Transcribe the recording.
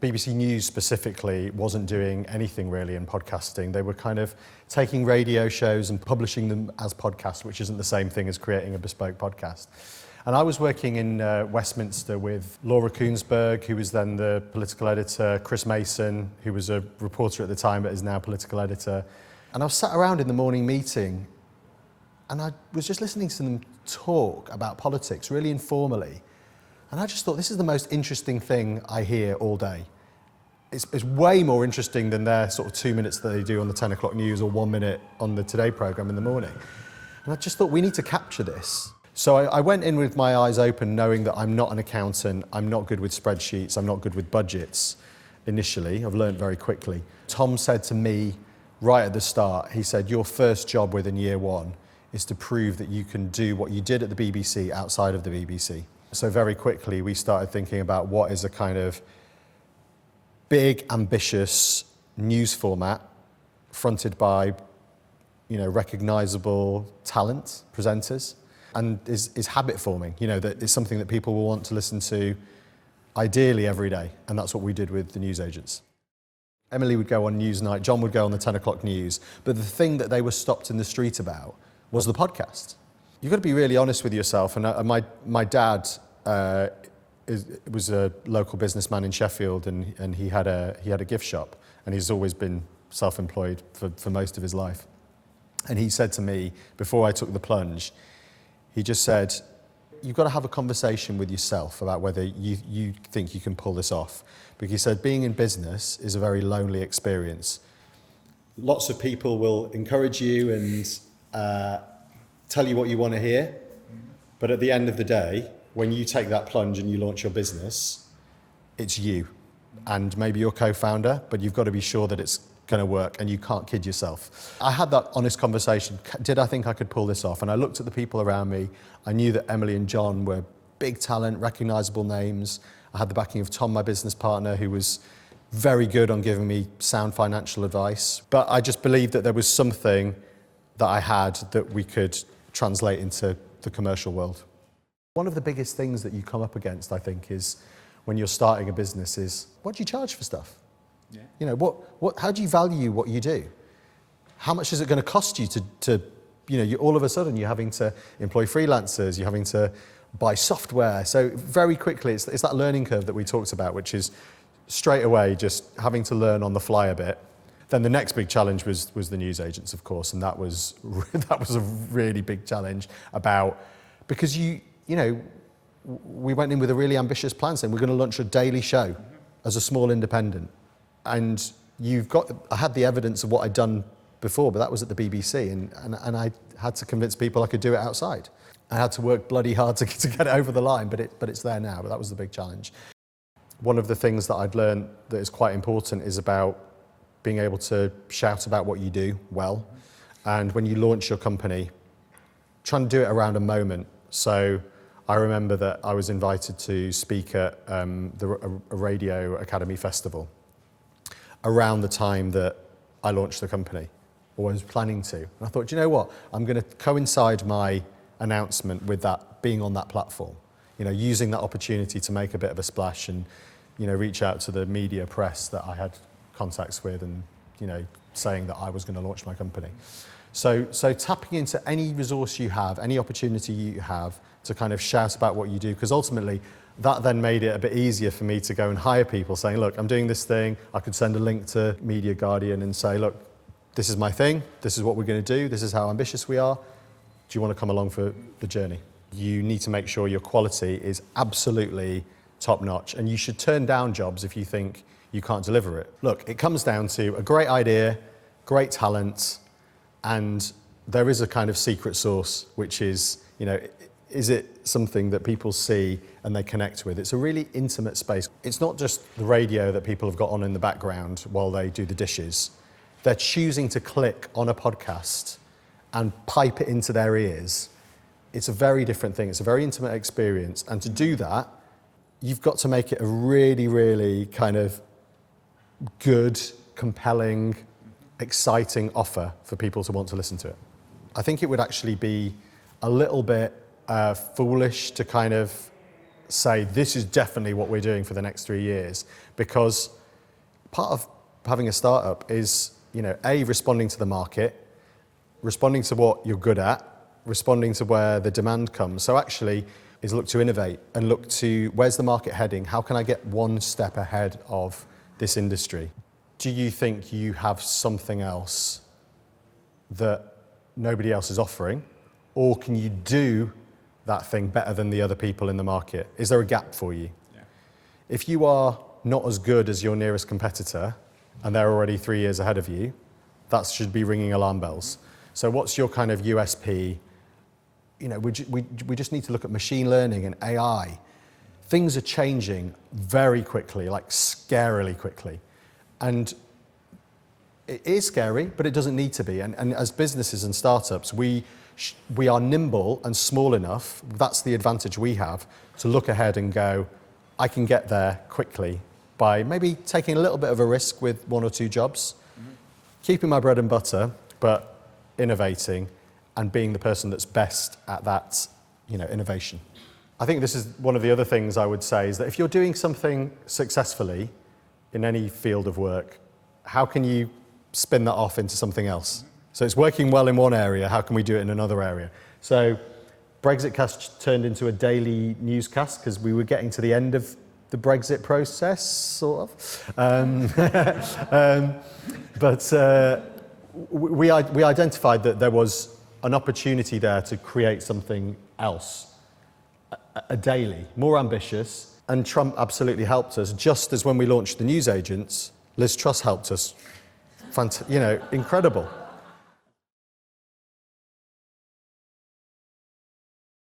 BBC News specifically wasn't doing anything really in podcasting. They were kind of taking radio shows and publishing them as podcasts, which isn't the same thing as creating a bespoke podcast. And I was working in Westminster with Laura Kuenssberg, who was then the political editor, Chris Mason, who was a reporter at the time but is now political editor. And I was sat around in the morning meeting and I was just listening to them talk about politics really informally. And I just thought, this is the most interesting thing I hear all day. It's way more interesting than their sort of 2 minutes that they do on the 10 o'clock news or 1 minute on the Today programme in the morning. And I just thought, we need to capture this. So I went in with my eyes open, knowing that I'm not an accountant, I'm not good with spreadsheets, I'm not good with budgets initially. I've learned very quickly. Tom said to me right at the start, he said, your first job within year one is to prove that you can do what you did at the BBC outside of the BBC. So very quickly we started thinking about what is a kind of big, ambitious news format fronted by, recognisable talent, presenters, and is habit forming, that is something that people will want to listen to ideally every day, and that's what we did with the newsagents. Emily would go on Newsnight, John would go on the 10 o'clock news, but the thing that they were stopped in the street about was the podcast. You've got to be really honest with yourself, and my dad was a local businessman in Sheffield, and he had a gift shop, and he's always been self-employed for most of his life. And he said to me, before I took the plunge, he just said, you've got to have a conversation with yourself about whether you think you can pull this off. Because he said, being in business is a very lonely experience. Lots of people will encourage you and tell you what you want to hear, but at the end of the day, when you take that plunge and you launch your business, it's you and maybe your co-founder, but you've got to be sure that it's going to work and you can't kid yourself. I had that honest conversation. Did I think I could pull this off? And I looked at the people around me. I knew that Emily and John were big talent, recognisable names. I had the backing of Tom, my business partner, who was very good on giving me sound financial advice. But I just believed that there was something that I had that we could translate into the commercial world. One of the biggest things that you come up against, I think, is when you're starting a business is, what do you charge for stuff? Yeah. How do you value what you do? How much is it going to cost you to all of a sudden you're having to employ freelancers, you're having to buy software. So very quickly, it's that learning curve that we talked about, which is straight away just having to learn on the fly a bit. Then the next big challenge was the newsagents, of course, and that was a really big challenge because we went in with a really ambitious plan saying we're going to launch a daily show as a small independent. And I had the evidence of what I'd done before, but that was at the BBC, and I had to convince people I could do it outside. I had to work bloody hard to get it over the line, but it's there now, but that was the big challenge. One of the things that I'd learned that is quite important is about being able to shout about what you do well. And when you launch your company, trying to do it around a moment. So I remember that I was invited to speak at a Radio Academy Festival around the time that I launched the company, or I was planning to. And I thought, you know what? I'm going to coincide my announcement with that being on that platform, using that opportunity to make a bit of a splash and, reach out to the media press that I had contacts with and, saying that I was going to launch my company. So tapping into any resource you have, any opportunity you have to kind of shout about what you do, because ultimately that then made it a bit easier for me to go and hire people saying, look, I'm doing this thing. I could send a link to Media Guardian and say, look, this is my thing. This is what we're going to do. This is how ambitious we are. Do you want to come along for the journey? You need to make sure your quality is absolutely top notch, and you should turn down jobs if you think you can't deliver it. Look, it comes down to a great idea, great talent, and there is a kind of secret sauce, which is, is it something that people see and they connect with? It's a really intimate space. It's not just the radio that people have got on in the background while they do the dishes. They're choosing to click on a podcast and pipe it into their ears. It's a very different thing. It's a very intimate experience. And to do that, you've got to make it a really, really kind of good, compelling, exciting offer for people to want to listen to it. I think it would actually be a little bit foolish to kind of say this is definitely what we're doing for the next 3 years, because part of having a startup is, A, responding to the market, responding to what you're good at, responding to where the demand comes. So actually is look to innovate and look to where's the market heading? How can I get one step ahead of this industry? Do you think you have something else that nobody else is offering? Or can you do that thing better than the other people in the market? Is there a gap for you? Yeah. If you are not as good as your nearest competitor and they're already 3 years ahead of you, that should be ringing alarm bells. So what's your kind of USP? We just need to look at machine learning and AI. Things are changing very quickly, like scarily quickly. And it is scary, but it doesn't need to be. And as businesses and startups, we are nimble and small enough, that's the advantage we have, to look ahead and go, I can get there quickly by maybe taking a little bit of a risk with 1 or 2 jobs, keeping my bread and butter, but innovating and being the person that's best at that, innovation. I think this is one of the other things I would say is that if you're doing something successfully in any field of work, how can you spin that off into something else? So it's working well in one area, how can we do it in another area? So Brexitcast turned into a daily newscast because we were getting to the end of the Brexit process, sort of. But we identified that there was an opportunity there to create something else, a daily, more ambitious, and Trump absolutely helped us. Just as when we launched the newsagents, Liz Truss helped us. Incredible.